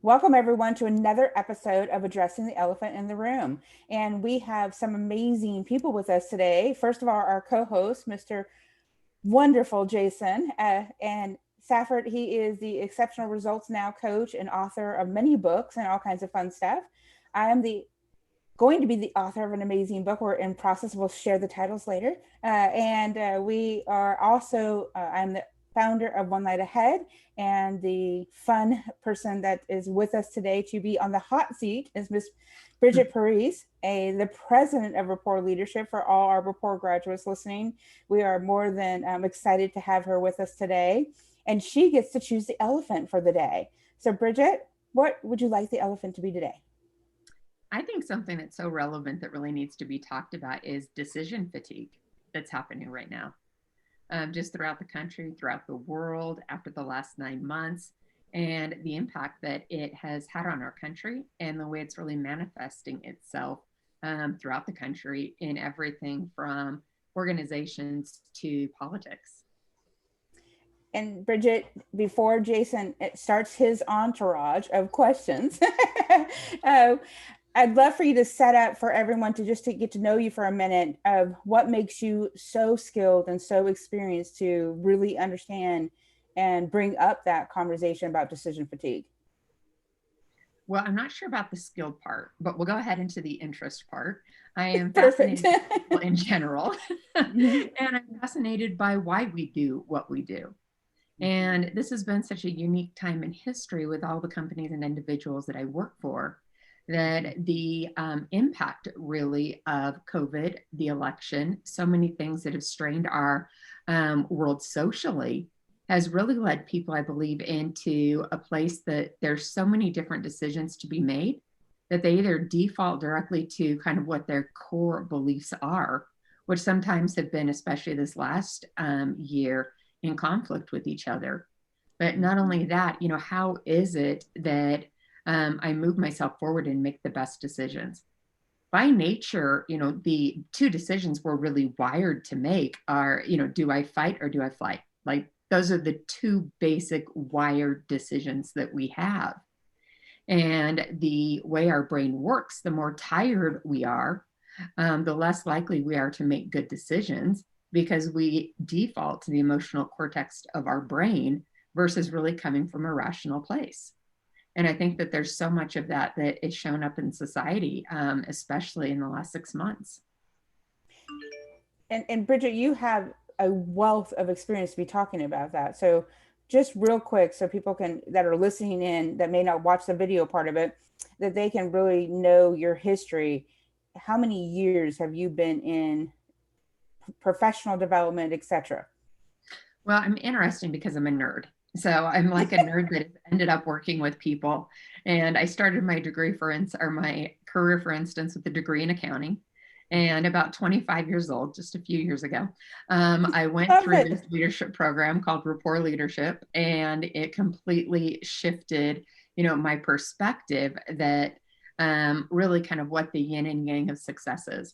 Welcome, everyone, to another episode of Addressing the Elephant in the Room. And we have some amazing people with us today. First of all, our co host, Mr. Wonderful Jason and Safford. He is the Exceptional Results Now coach and author of many books and all kinds of fun stuff. I am the going to be the author of an amazing book. We're in process. We'll share the titles later. And we are also, I'm the founder of One Light Ahead, and the fun person that is with us today to be on the hot seat is Miss Brigit Parise, the president of Rapport Leadership. For all our Rapport graduates listening, we are more than excited to have her with us today. And she gets to choose the elephant for the day. So Brigit, what would you like the elephant to be today? I think something that's so relevant that really needs to be talked about is decision fatigue that's happening right now, just throughout the country, throughout the world after the last 9 months, and the impact that it has had on our country and the way it's really manifesting itself throughout the country in everything from organizations to politics. And Brigit, before Jason starts his entourage of questions, uh, I'd love for you to set up for everyone to just to get to know you for a minute of what makes you so skilled and so experienced to really understand and bring up that conversation about decision fatigue. Well, I'm not sure about the skilled part, but we'll go ahead into the interest part. I am Perfect. fascinated by people in general, Mhm. and I'm fascinated by why we do what we do. And this has been such a unique time in history with all the companies and individuals that I work for, that the impact really of COVID, the election, so many things that have strained our world socially has really led people, I believe, into a place that there's so many different decisions to be made that they either default directly to kind of what their core beliefs are, which sometimes have been, especially this last year, in conflict with each other. But not only that, how is it that I move myself forward and make the best decisions? By nature, the two decisions we're really wired to make are, do I fight or do I flight? Like those are the two basic wired decisions that we have. And the way our brain works, the more tired we are, the less likely we are to make good decisions because we default to the emotional cortex of our brain versus really coming from a rational place. And I think that there's so much of that that is shown up in society, especially in the last 6 months. And Brigit, you have a wealth of experience to be talking about that. So just real quick, so people can that are listening in that may not watch the video part of it, that they can really know your history. How many years have you been in professional development, etc.? Well, I'm interesting because I'm a nerd. So I'm like a nerd that ended up working with people. And I started my my career, for instance, with a degree in accounting. And about 25 years old, just a few years ago, I went Love through it. this leadership program called Rapport Leadership, and it completely shifted, my perspective that really kind of what the yin and yang of success is.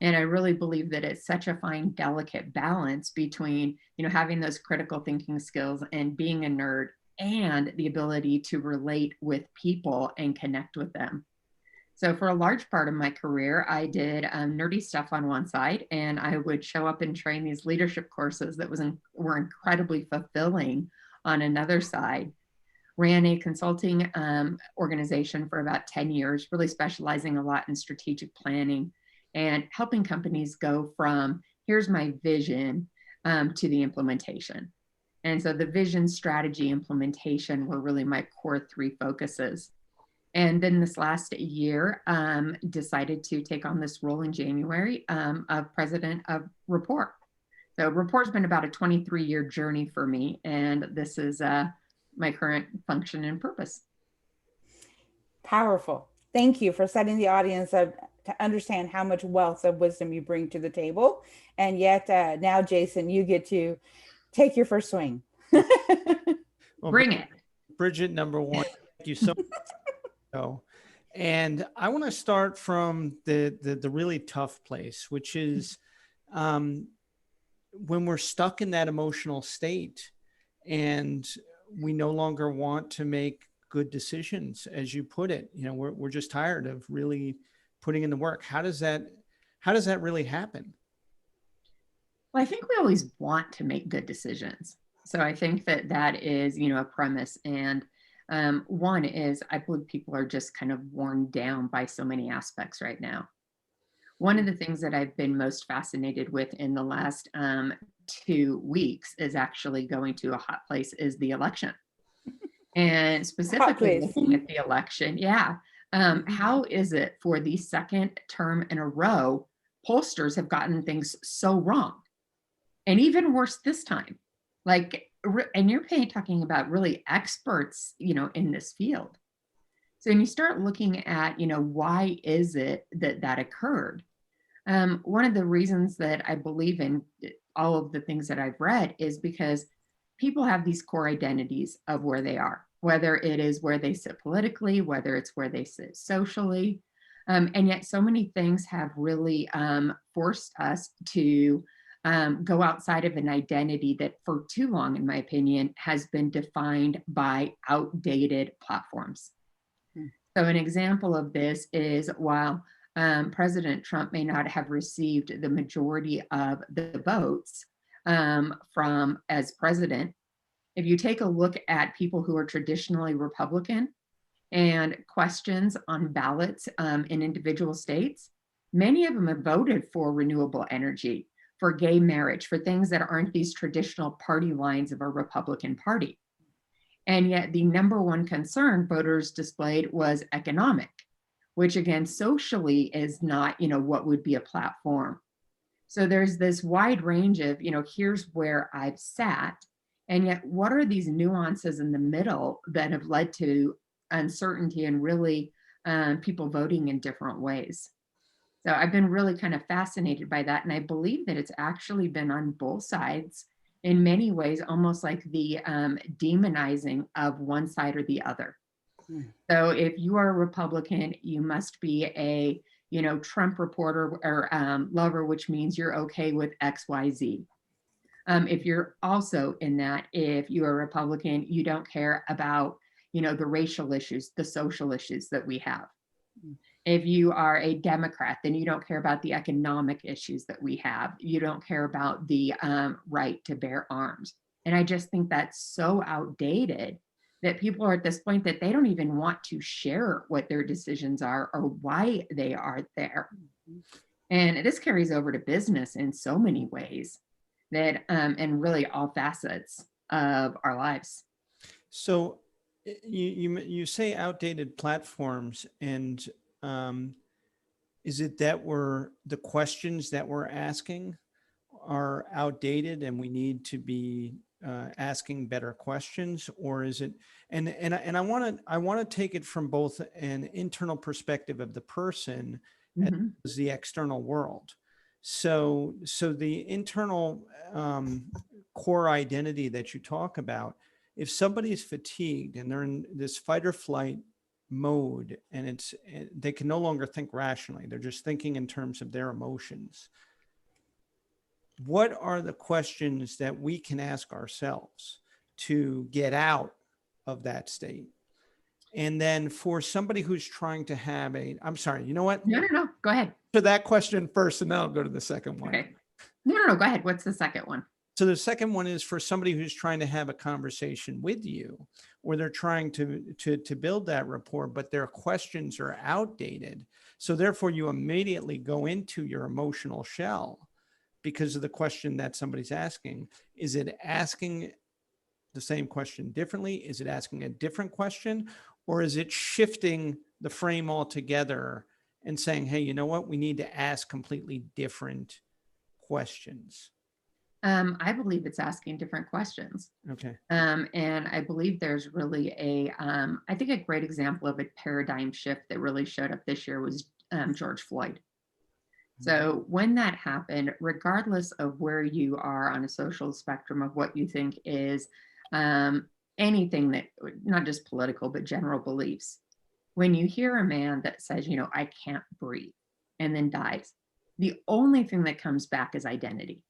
And I really believe that it's such a fine, delicate balance between, having those critical thinking skills and being a nerd and the ability to relate with people and connect with them. So for a large part of my career, I did nerdy stuff on one side, and I would show up and train these leadership courses that were incredibly fulfilling on another side. Ran a consulting organization for about 10 years, really specializing a lot in strategic planning and helping companies go from here's my vision to the implementation. And so the vision, strategy, implementation were really my core three focuses. And then this last year, decided to take on this role in January of president of Rapport. So Rapport's been about a 23-year journey for me, and this is my current function and purpose. Powerful. Thank you for setting the audience up to understand how much wealth of wisdom you bring to the table. And yet now, Jason, you get to take your first swing. Well, Bring it. Brigit, number one, thank you so much. And I want to start from the really tough place, which is when we're stuck in that emotional state and we no longer want to make good decisions, as you put it. You know, we're just tired of really putting in the work. How does that really happen? Well, I think we always want to make good decisions. So I think that is, a premise. And one is, I believe people are just kind of worn down by so many aspects right now. One of the things that I've been most fascinated with in the last 2 weeks is actually going to a hot place is the election. And specifically looking at the election, how is it for the second term in a row, pollsters have gotten things so wrong? And even worse this time. And you're talking about really experts, in this field. So when you start looking at, why is it that occurred? One of the reasons that I believe in all of the things that I've read is because people have these core identities of where they are, whether it is where they sit politically, whether it's where they sit socially. And yet so many things have really forced us to go outside of an identity that for too long, in my opinion, has been defined by outdated platforms. So an example of this is while President Trump may not have received the majority of the votes from as president, if you take a look at people who are traditionally Republican and questions on ballots in individual states, many of them have voted for renewable energy, for gay marriage, for things that aren't these traditional party lines of a Republican Party. And yet the number one concern voters displayed was economic, which again, socially is not, what would be a platform. So there's this wide range of, here's where I've sat. And yet, what are these nuances in the middle that have led to uncertainty and really people voting in different ways? So I've been really kind of fascinated by that. And I believe that it's actually been on both sides in many ways, almost like the demonizing of one side or the other. So if you are a Republican, you must be a, Trump reporter or lover, which means you're okay with X, Y, Z. If you're also in that, if you're a Republican, you don't care about, the racial issues, the social issues that we have. If you are a Democrat, then you don't care about the economic issues that we have. You don't care about the right to bear arms. And I just think that's so outdated that people are at this point that they don't even want to share what their decisions are or why they are there. And this carries over to business in so many ways that, and really all facets of our lives. So you say outdated platforms, and is it that the questions that we're asking are outdated and we need to be asking better questions, or is it? And I want to take it from both an internal perspective of the person as the external world. So the internal core identity that you talk about, if somebody's fatigued and they're in this fight or flight mode and they can no longer think rationally, they're just thinking in terms of their emotions, what are the questions that we can ask ourselves to get out of that state? And then for somebody who's trying to have I'm sorry, you know what? No, go ahead. To that question first, and then I'll go to the second one. Okay. No, go ahead. What's the second one? So the second one is for somebody who's trying to have a conversation with you, or they're trying to build that rapport, but their questions are outdated. So therefore you immediately go into your emotional shell because of the question that somebody's asking. Is it asking the same question differently? Is it asking a different question? Or is it shifting the frame altogether and saying, hey, you know what? We need to ask completely different questions. I believe it's asking different questions. Okay. And I believe there's really I think a great example of a paradigm shift that really showed up this year was George Floyd. So when that happened, regardless of where you are on a social spectrum of what you think is anything that, not just political, but general beliefs, when you hear a man that says, I can't breathe, and then dies, the only thing that comes back is identity.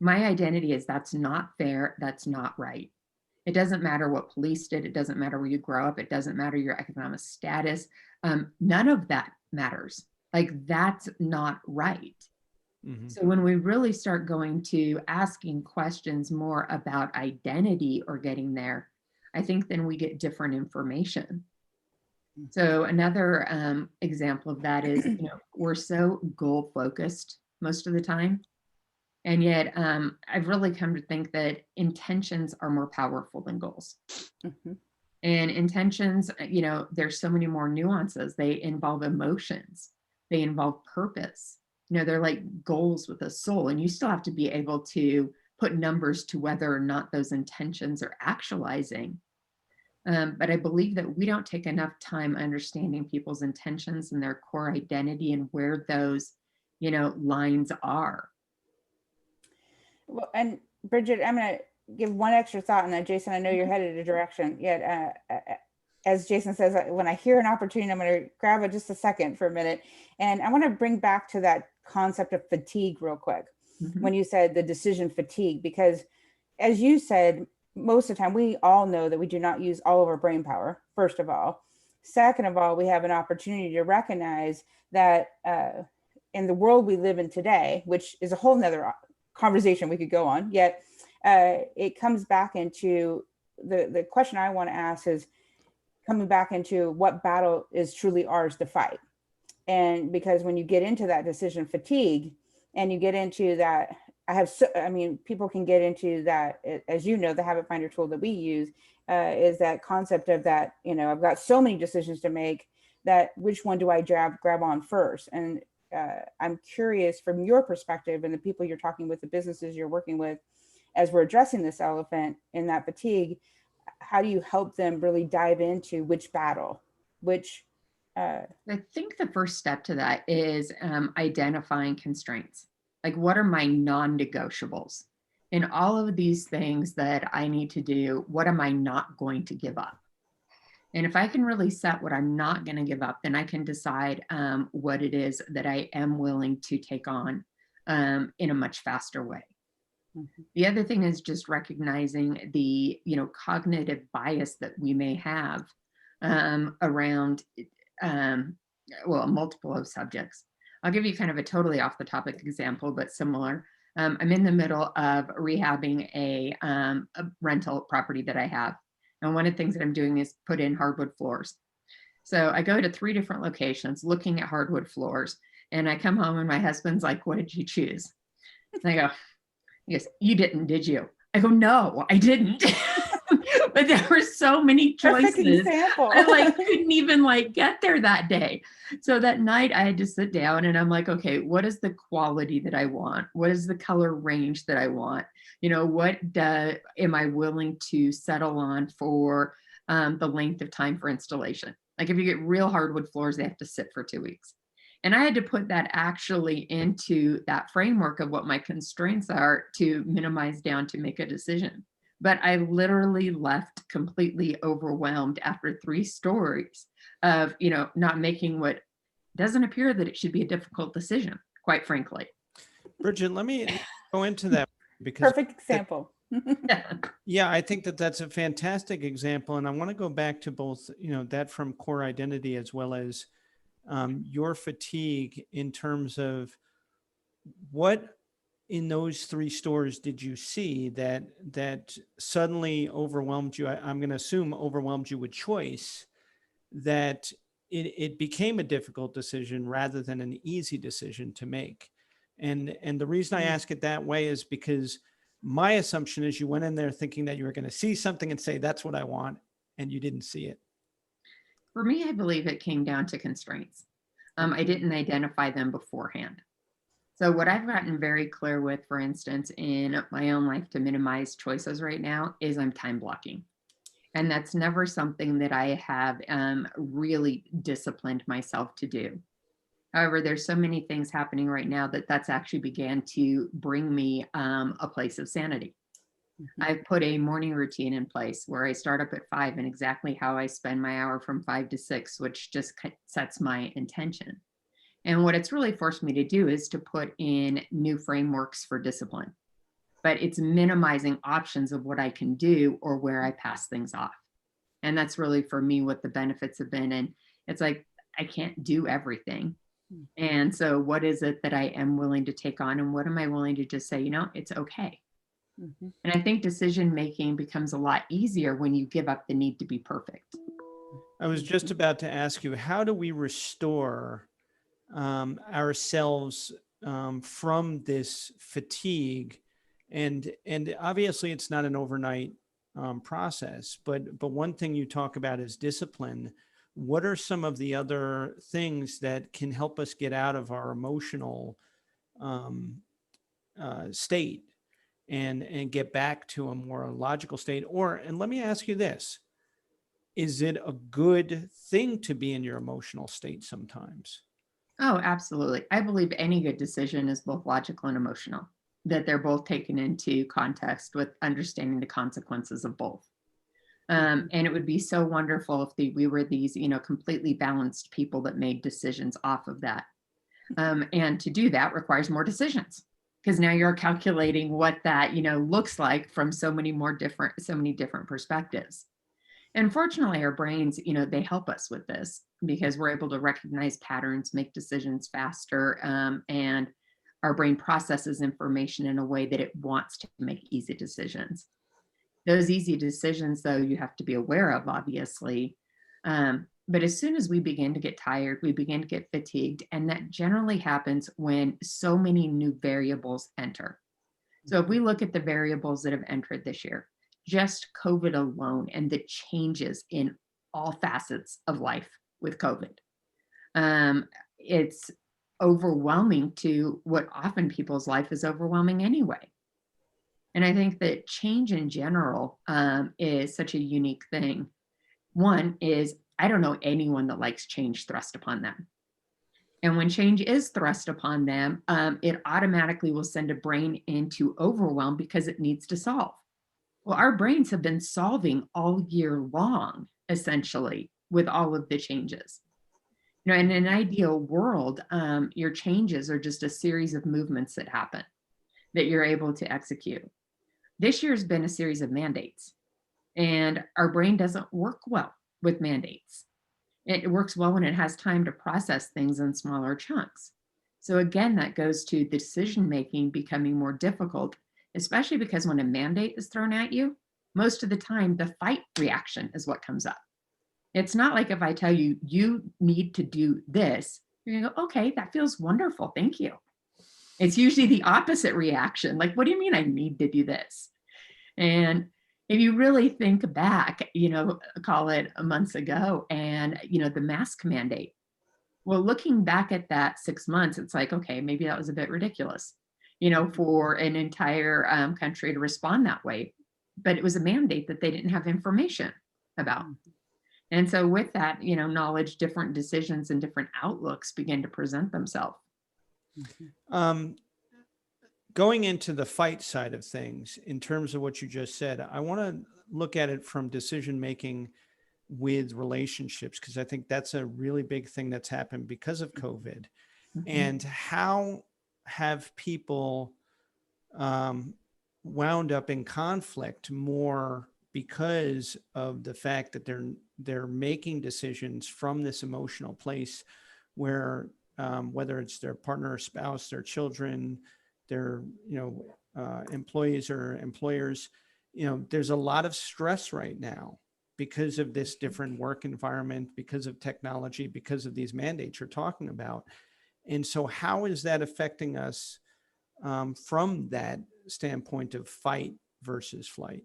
My identity is that's not fair, that's not right. It doesn't matter what police did. It doesn't matter where you grow up. It doesn't matter your economic status. None of that matters. Like, that's not right. Mm-hmm. So when we really start going to asking questions more about identity or getting there, I think then we get different information. So another example of that is, we're so goal focused most of the time. And yet I've really come to think that intentions are more powerful than goals. Mm-hmm. And intentions, there's so many more nuances. They involve emotions. They involve purpose. They're like goals with a soul. And you still have to be able to put numbers to whether or not those intentions are actualizing. But I believe that we don't take enough time understanding people's intentions and their core identity and where those, lines are. Well, and Brigit, I'm going to give one extra thought on that. Jason, I know you're headed a direction. Yet, as Jason says, when I hear an opportunity, I'm going to grab it just a second for a minute. And I want to bring back to that concept of fatigue real quick. Mm-hmm. When you said the decision fatigue, because as you said, most of the time, we all know that we do not use all of our brain power, first of all. Second of all, we have an opportunity to recognize that in the world we live in today, which is a whole nother conversation we could go on, yet it comes back into the question I want to ask is coming back into what battle is truly ours to fight. And because when you get into that decision fatigue and you get into that, people can get into that, as you know, the habit finder tool that we use is that concept of that, I've got so many decisions to make that which one do I grab on first? And I'm curious from your perspective and the people you're talking with, the businesses you're working with, as we're addressing this elephant in that fatigue, how do you help them really dive into which battle, I think the first step to that is identifying constraints. Like, what are my non-negotiables? In all of these things that I need to do, what am I not going to give up? And if I can really set what I'm not going to give up, then I can decide what it is that I am willing to take on in a much faster way. Mm-hmm. The other thing is just recognizing the, cognitive bias that we may have around, multiple of subjects. I'll give you kind of a totally off the topic example, but similar. I'm in the middle of rehabbing a rental property that I have. And one of the things that I'm doing is put in hardwood floors. So I go to 3 different locations looking at hardwood floors. And I come home and my husband's like, "What did you choose?" And I go, he goes, "You didn't, did you?" I go, "No, I didn't." But there were so many choices. I couldn't even get there that day. So that night I had to sit down and I'm like, okay, what is the quality that I want? What is the color range that I want? What am I willing to settle on for the length of time for installation? Like, if you get real hardwood floors, they have to sit for 2 weeks. And I had to put that actually into that framework of what my constraints are to minimize down to make a decision. But I literally left completely overwhelmed after 3 stories of, not making what doesn't appear that it should be a difficult decision, quite frankly. Brigit, let me go into that because perfect example. Yeah, I think that's a fantastic example. And I want to go back to both, that from core identity as well as your fatigue in terms of what in those 3 stores did you see that suddenly overwhelmed you? I'm going to assume overwhelmed you with choice, that it became a difficult decision rather than an easy decision to make. And the reason I ask it that way is because my assumption is you went in there thinking that you were going to see something and say, "That's what I want," and you didn't see it. For me, I believe it came down to constraints. I didn't identify them beforehand. So what I've gotten very clear with, for instance, in my own life to minimize choices right now is I'm time blocking. And that's never something that I have really disciplined myself to do. However, there's so many things happening right now that's actually began to bring me a place of sanity. Mm-hmm. I've put a morning routine in place where I start up at 5 and exactly how I spend my hour from 5 to 6, which just sets my intention. And what it's really forced me to do is to put in new frameworks for discipline. but it's minimizing options of what I can do or where I pass things off. And that's really for me what the benefits have been. And it's like, I can't do everything. And so what is it that I am willing to take on? And what am I willing to just say, it's okay. And I think decision making becomes a lot easier when you give up the need to be perfect. I was just about to ask you, how do we restore ourselves from this fatigue? And obviously it's not an overnight process, but one thing you talk about is discipline. What are some of the other things that can help us get out of our emotional state and get back to a more logical state? And let me ask you this, is it a good thing to be in your emotional state sometimes? Oh, absolutely. I believe any good decision is both logical and emotional, that they're both taken into context with understanding the consequences of both. And it would be so wonderful if we were these, completely balanced people that made decisions off of that. And to do that requires more decisions, because now you're calculating what that, looks like from so many different perspectives. And fortunately, our brains, they help us with this because we're able to recognize patterns, make decisions faster, and our brain processes information in a way that it wants to make easy decisions. Those easy decisions, though, you have to be aware of, obviously. But as soon as we begin to get tired, we begin to get fatigued. And that generally happens when so many new variables enter. So if we look at the variables that have entered this year, just COVID alone and the changes in all facets of life with COVID, it's overwhelming to what often people's life is overwhelming anyway. And I think that change in general is such a unique thing. One is, I don't know anyone that likes change thrust upon them. And when change is thrust upon them, it automatically will send a brain into overwhelm because it needs to solve. Well, our brains have been solving all year long, essentially, with all of the changes. In an ideal world, your changes are just a series of movements that happen that you're able to execute. This year's been a series of mandates, and our brain doesn't work well with mandates. It works well when it has time to process things in smaller chunks. So again, that goes to the decision-making becoming more difficult, especially because when a mandate is thrown at you, most of the time, the fight reaction is what comes up. It's not like if I tell you, you need to do this, you're gonna go, okay, that feels wonderful, thank you. It's usually the opposite reaction. Like, what do you mean I need to do this? And if you really think back, call it months ago, and, the mask mandate. Well, looking back at that 6 months, it's like, okay, maybe that was a bit ridiculous, for an entire country to respond that way. But it was a mandate that they didn't have information about. And so with that, knowledge, different decisions and different outlooks begin to present themselves. Going into the fight side of things, in terms of what you just said, I want to look at it from decision-making with relationships, because I think that's a really big thing that's happened because of COVID. And how have people wound up in conflict more because of the fact that they're making decisions from this emotional place where whether it's their partner or spouse, their children, their employees or employers, there's a lot of stress right now because of this different work environment, because of technology, because of these mandates you're talking about. And so how is that affecting us from that standpoint of fight versus flight?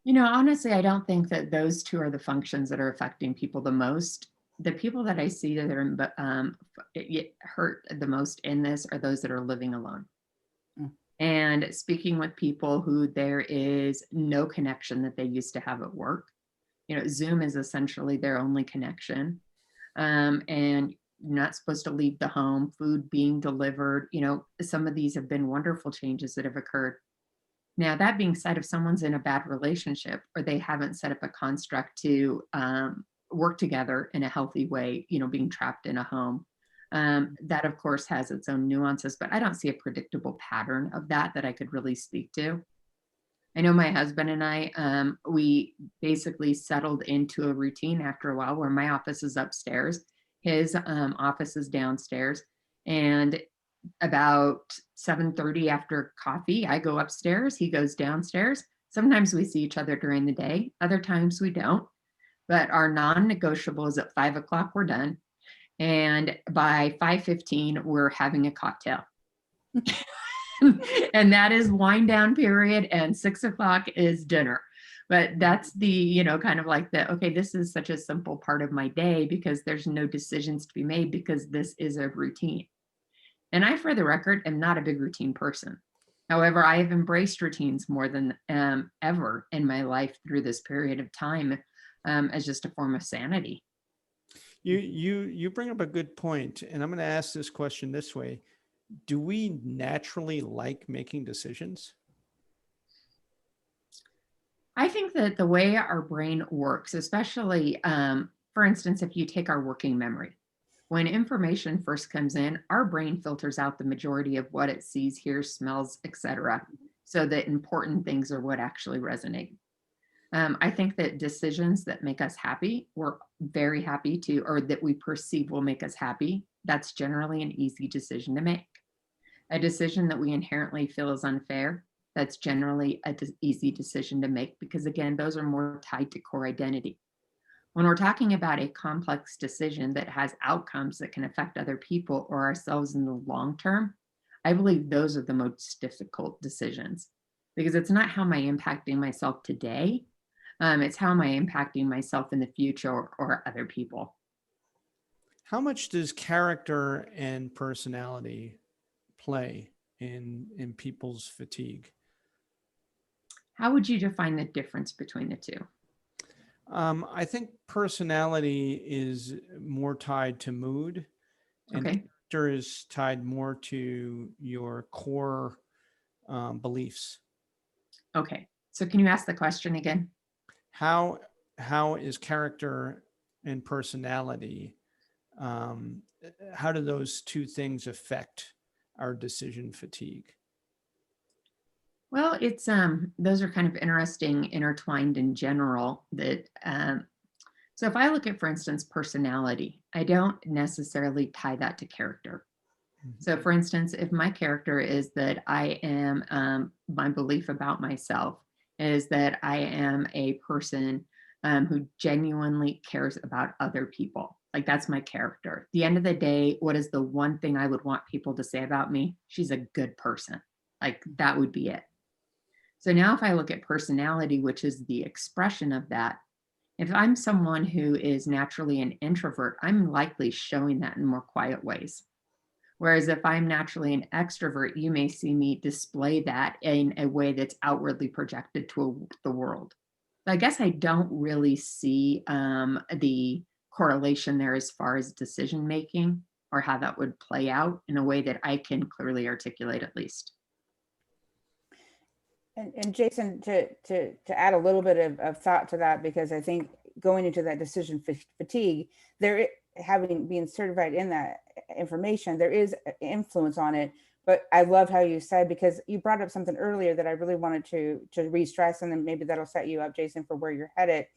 Honestly, I don't think that those two are the functions that are affecting people the most. The people that I see that are hurt the most in this are those that are living alone. And speaking with people who there is no connection that they used to have at work. Zoom is essentially their only connection. And you're not supposed to leave the home, food being delivered. Some of these have been wonderful changes that have occurred. Now, that being said, if someone's in a bad relationship or they haven't set up a construct to work together in a healthy way, being trapped in a home, That of course has its own nuances, but I don't see a predictable pattern of that I could really speak to. I know my husband and I, we basically settled into a routine after a while where my office is upstairs, his office is downstairs, and about 7:30 after coffee, I go upstairs, he goes downstairs. Sometimes we see each other during the day, other times we don't, but our non-negotiable is at 5 o'clock, we're done. And by 5:15, we're having a cocktail. And that is wind down period, and 6 o'clock is dinner. But that's the, kind of like the, okay, this is such a simple part of my day because there's no decisions to be made because this is a routine. And I, for the record, am not a big routine person. However, I have embraced routines more than ever in my life through this period of time as just a form of sanity. You bring up a good point, and I'm going to ask this question this way. Do we naturally like making decisions? I think that the way our brain works, especially, for instance, if you take our working memory, when information first comes in, our brain filters out the majority of what it sees, hears, smells, etc., so that important things are what actually resonate. I think that decisions that make us happy, we're very happy to, or that we perceive will make us happy, that's generally an easy decision to make. A decision that we inherently feel is unfair, that's generally an easy decision to make because, again, those are more tied to core identity. When we're talking about a complex decision that has outcomes that can affect other people or ourselves in the long term, I believe those are the most difficult decisions because it's not how am I impacting myself today, it's how am I impacting myself in the future or other people. How much does character and personality play in people's fatigue? How would you define the difference between the two? I think personality is more tied to mood, and Okay. character is tied more to your core beliefs. Okay. So can you ask the question again? How is character and personality? How do those two things affect our decision fatigue? Well, it's those are kind of interesting, intertwined in general. That so if I look at, for instance, personality, I don't necessarily tie that to character. So, for instance, if my character is that I am, my belief about myself is that I am a person who genuinely cares about other people. Like that's my character. At the end of the day, what is the one thing I would want people to say about me? She's a good person. Like that would be it. So now if I look at personality, which is the expression of that, if I'm someone who is naturally an introvert, I'm likely showing that in more quiet ways. Whereas if I'm naturally an extrovert, you may see me display that in a way that's outwardly projected to the world. I guess I don't really see the correlation there as far as decision making or how that would play out in a way that I can clearly articulate at least. And Jason, to add a little bit of thought to that, because I think going into that decision fatigue, there having been certified in that information, there is influence on it. But I love how you said, because you brought up something earlier that I really wanted to re-stress, and then maybe that'll set you up, Jason, for where you're headed.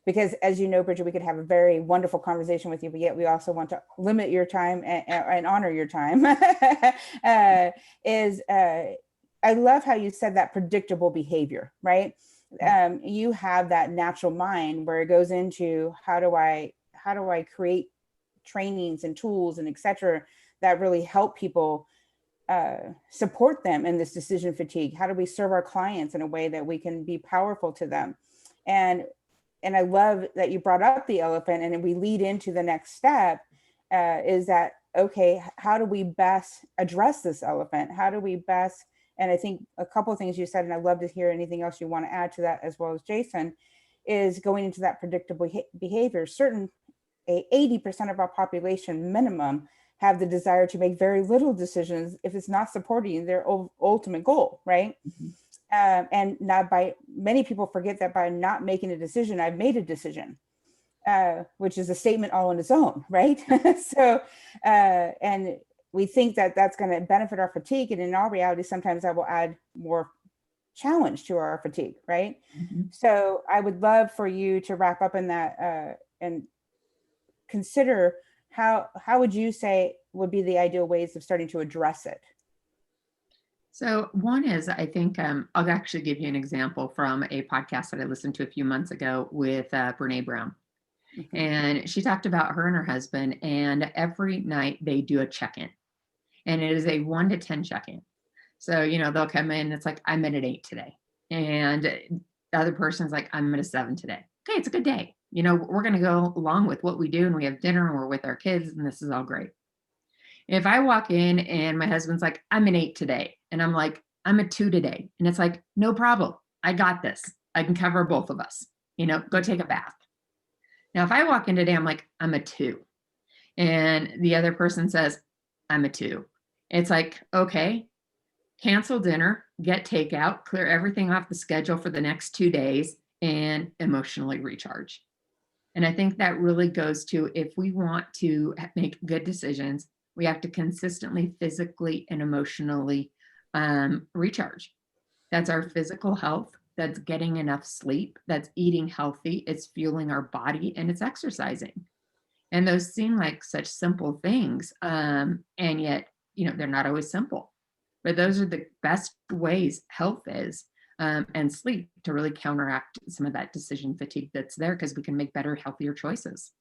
Because as you know, Bridget, we could have a very wonderful conversation with you, but yet we also want to limit your time and honor your time. I love how you said that predictable behavior, right? You have that natural mind where it goes into how do I create trainings and tools and et cetera that really help people support them in this decision fatigue. How do we serve our clients in a way that we can be powerful to them? And I love that you brought up the elephant, and we lead into the next step is that, okay, how do we best address this elephant? How do we best, and I think a couple of things you said, and I'd love to hear anything else you want to add to that as well as Jason, is going into that predictable behavior. 80% of our population minimum have the desire to make very little decisions if it's not supporting their ultimate goal, right? Mm-hmm. And not by many people forget that by not making a decision, I've made a decision. which is a statement all on its own, right? So, and we think that that's going to benefit our fatigue. And in all reality, sometimes that will add more challenge to our fatigue, right? Mm-hmm. So I would love for you to wrap up in that and consider how would you say would be the ideal ways of starting to address it? So one is, I think I'll actually give you an example from a podcast that I listened to a few months ago with Brene Brown. Mm-hmm. And she talked about her and her husband, and every night they do a check-in. And it is a 1 to 10 check-in. So, they'll come in, it's like, I'm at an 8 today. And the other person's like, I'm at a 7 today. Okay, it's a good day. We're going to go along with what we do, and we have dinner and we're with our kids, and this is all great. If I walk in and my husband's like, I'm an 8 today, and I'm like, I'm a 2 today, and it's like, no problem. I got this. I can cover both of us. Go take a bath. Now, if I walk in today, I'm like, I'm a 2, and the other person says, I'm a 2. It's like, okay, cancel dinner, get takeout, clear everything off the schedule for the next 2 days, and emotionally recharge. And I think that really goes to, if we want to make good decisions, we have to consistently physically and emotionally recharge. That's our physical health. That's getting enough sleep. That's eating healthy. It's fueling our body, and it's exercising. And those seem like such simple things. And yet, they're not always simple. But those are the best ways health is, and sleep, to really counteract some of that decision fatigue that's there, because we can make better, healthier choices.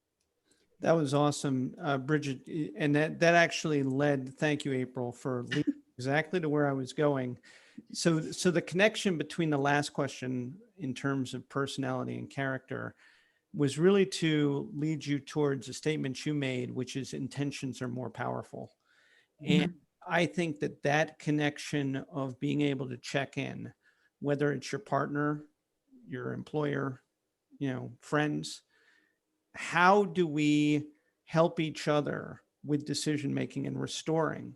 That was awesome, Brigit. And that actually led, thank you, April, for leading exactly to where I was going. So the connection between the last question in terms of personality and character was really to lead you towards a statement you made, which is intentions are more powerful. Mm-hmm. And I think that connection of being able to check in, whether it's your partner, your employer, friends, how do we help each other with decision making and restoring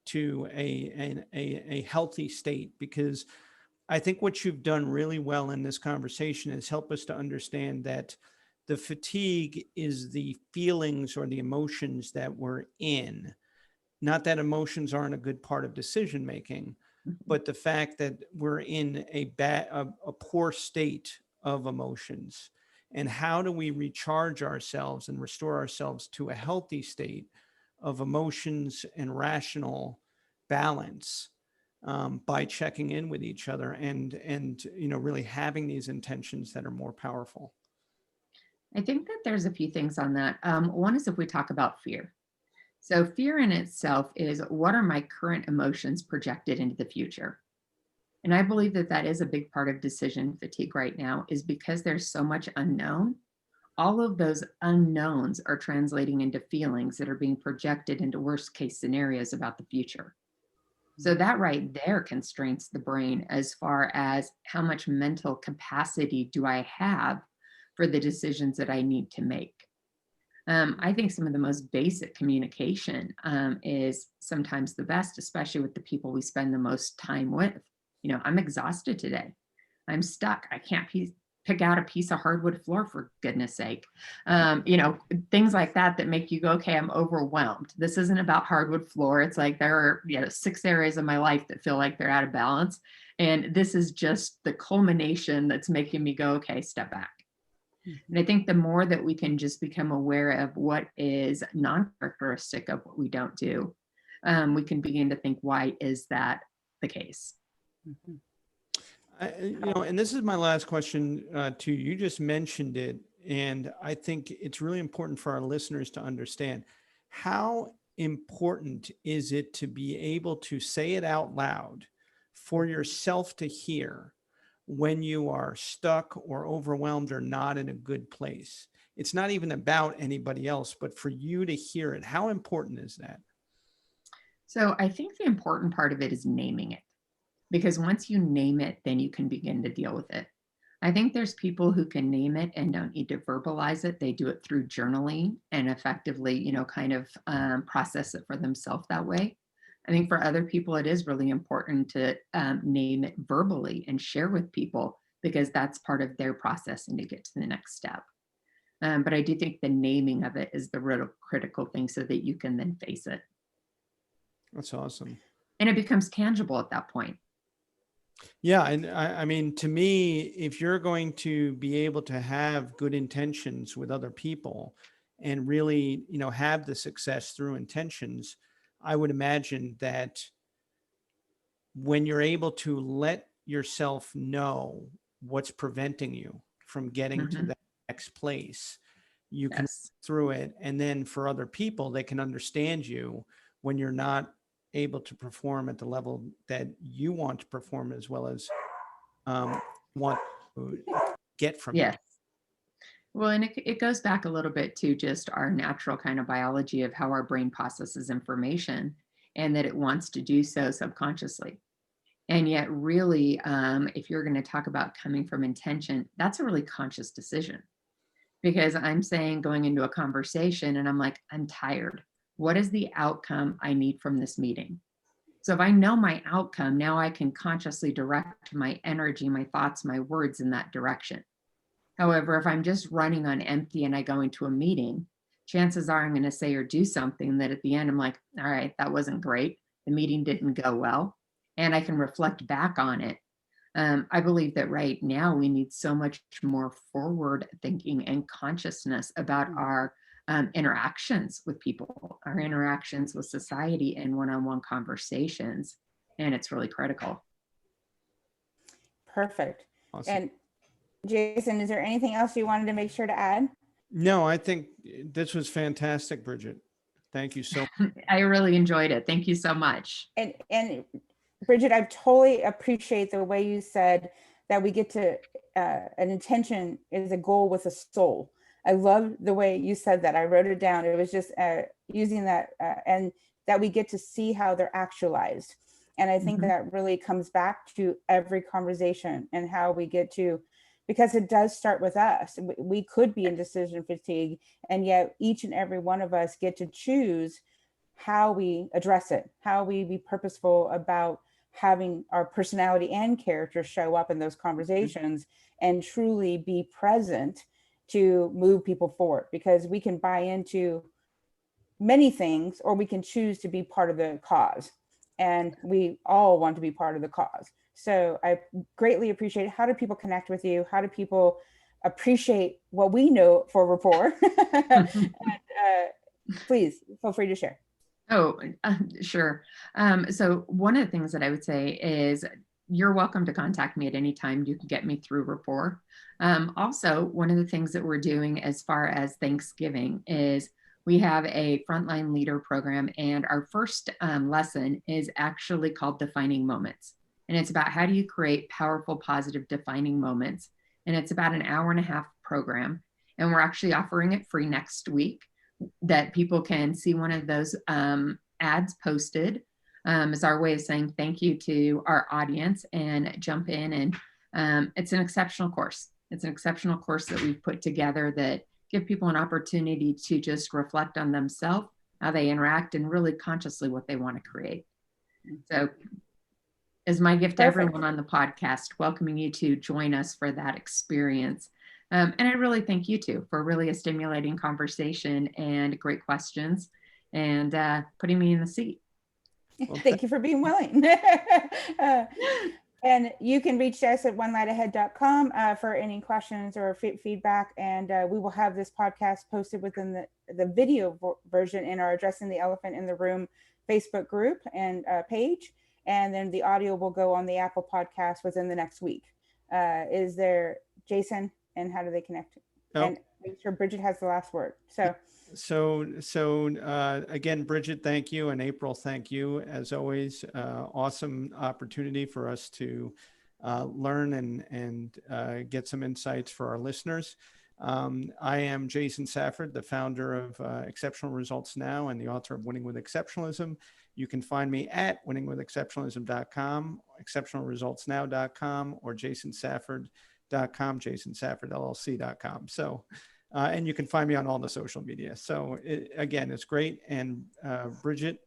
to a healthy state? Because I think what you've done really well in this conversation is help us to understand that the fatigue is the feelings or the emotions that we're in. Not that emotions aren't a good part of decision making, but the fact that we're in a poor state of emotions. And how do we recharge ourselves and restore ourselves to a healthy state of emotions and rational balance, by checking in with each other and really having these intentions that are more powerful? I think that there's a few things on that. One is, if we talk about fear. So fear in itself is, what are my current emotions projected into the future? And I believe that that is a big part of decision fatigue right now, is because there's so much unknown. All of those unknowns are translating into feelings that are being projected into worst case scenarios about the future. So that right there constrains the brain as far as how much mental capacity do I have for the decisions that I need to make. I think some of the most basic communication is sometimes the best, especially with the people we spend the most time with. I'm exhausted today. I'm stuck. I can't pick out a piece of hardwood floor, for goodness sake. Things like that make you go, okay, I'm overwhelmed. This isn't about hardwood floor. It's like there are 6 areas of my life that feel like they're out of balance. And this is just the culmination that's making me go, okay, step back. And I think the more that we can just become aware of what is non-characteristic of what we don't do, we can begin to think, why is that the case? And this is my last question to you. You just mentioned it, and I think it's really important for our listeners to understand how important is it to be able to say it out loud for yourself to hear when you are stuck or overwhelmed or not in a good place. It's not even about anybody else, but for you to hear it. How important is that? So I think the important part of it is naming it, because once you name it, then you can begin to deal with it. I think there's people who can name it and don't need to verbalize it. They do it through journaling and effectively, process it for themselves that way. I think for other people, it is really important to name it verbally and share with people, because that's part of their processing to get to the next step. But I do think the naming of it is the real critical thing so that you can then face it. That's awesome. And it becomes tangible at that point. Yeah. And I mean, to me, if you're going to be able to have good intentions with other people and really, have the success through intentions, I would imagine that when you're able to let yourself know what's preventing you from getting to that next place, you can Yes. through it. And then for other people, they can understand you when you're not able to perform at the level that you want to perform, as well as want to get from Yes. Well, and it goes back a little bit to just our natural kind of biology of how our brain processes information, and that it wants to do so subconsciously. And yet, really, if you're going to talk about coming from intention, that's a really conscious decision. Because I'm saying, going into a conversation and I'm like, I'm tired. What is the outcome I need from this meeting? So if I know my outcome, now I can consciously direct my energy, my thoughts, my words in that direction. However, if I'm just running on empty and I go into a meeting, chances are I'm going to say or do something that at the end I'm like, all right, that wasn't great. The meeting didn't go well. And I can reflect back on it. I believe that right now we need so much more forward thinking and consciousness about our interactions with people, our interactions with society, and one-on-one conversations. And it's really critical. Perfect. Awesome. And Jason, is there anything else you wanted to make sure to add? No, I think this was fantastic, Brigit. Thank you so much. I really enjoyed it. Thank you so much. And Brigit, I totally appreciate the way you said that we get to, an intention is a goal with a soul. I love the way you said that. I wrote it down. It was just using that, and that we get to see how they're actualized. And I think that really comes back to every conversation and how we get to, because it does start with us. We could be in decision fatigue, and yet each and every one of us get to choose how we address it, how we be purposeful about having our personality and character show up in those conversations and truly be present to move people forward, because we can buy into many things or we can choose to be part of the cause, and we all want to be part of the cause. So I greatly appreciate it. How do people connect with you? How do people appreciate what we know for Rapport? And, please feel free to share. Oh, sure. So one of the things that I would say is you're welcome to contact me at any time. You can get me through Rapport. Also, one of the things that we're doing as far as Thanksgiving is we have a frontline leader program, and our first lesson is actually called Defining Moments. And it's about how do you create powerful, positive, defining moments. And it's about an hour and a half program. And we're actually offering it free next week, that people can see one of those ads posted as our way of saying thank you to our audience and jump in. And it's an exceptional course. It's an exceptional course that we've put together that give people an opportunity to just reflect on themselves, how they interact, and really consciously what they want to create. So as my gift to everyone on the podcast, welcoming you to join us for that experience. And I really thank you too for really a stimulating conversation and great questions, and putting me in the seat. Well, thank you for being willing. And you can reach us at onelightahead.com for any questions or feedback. And we will have this podcast posted within the video version in our Addressing the Elephant in the Room Facebook group and page. And then the audio will go on the Apple podcast within the next week. Is there, Jason, and how do they connect? Oh. And make sure Brigit has the last word. So again, Brigit, thank you. And April, thank you. As always, awesome opportunity for us to learn and get some insights for our listeners. I am Jason Safford, the founder of Exceptional Results Now and the author of Winning with Exceptionalism. You can find me at winningwithexceptionalism.com, exceptionalresultsnow.com, or jasonsafford.com, jasonsaffordllc.com. So, and you can find me on all the social media. So again, it's great. And Brigit,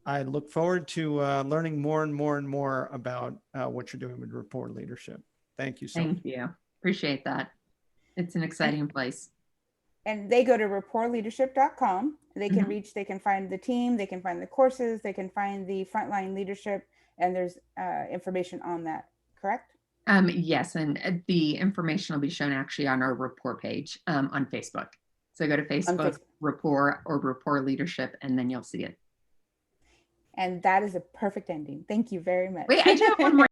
I look forward to learning more and more and more about what you're doing with Rapport Leadership. Thank you so much. Thank you. Appreciate that. It's an exciting place. and they go to rapportleadership.com. They can Mhm. they can find the team, they can find the courses, they can find the frontline leadership, and there's information on that, correct? Yes, and the information will be shown actually on our Rapport page on Facebook. So go to On Facebook, Facebook. Rapport or Rapport Leadership, and then you'll see it. And that is a perfect ending. Thank you very Wait, much. I do have one more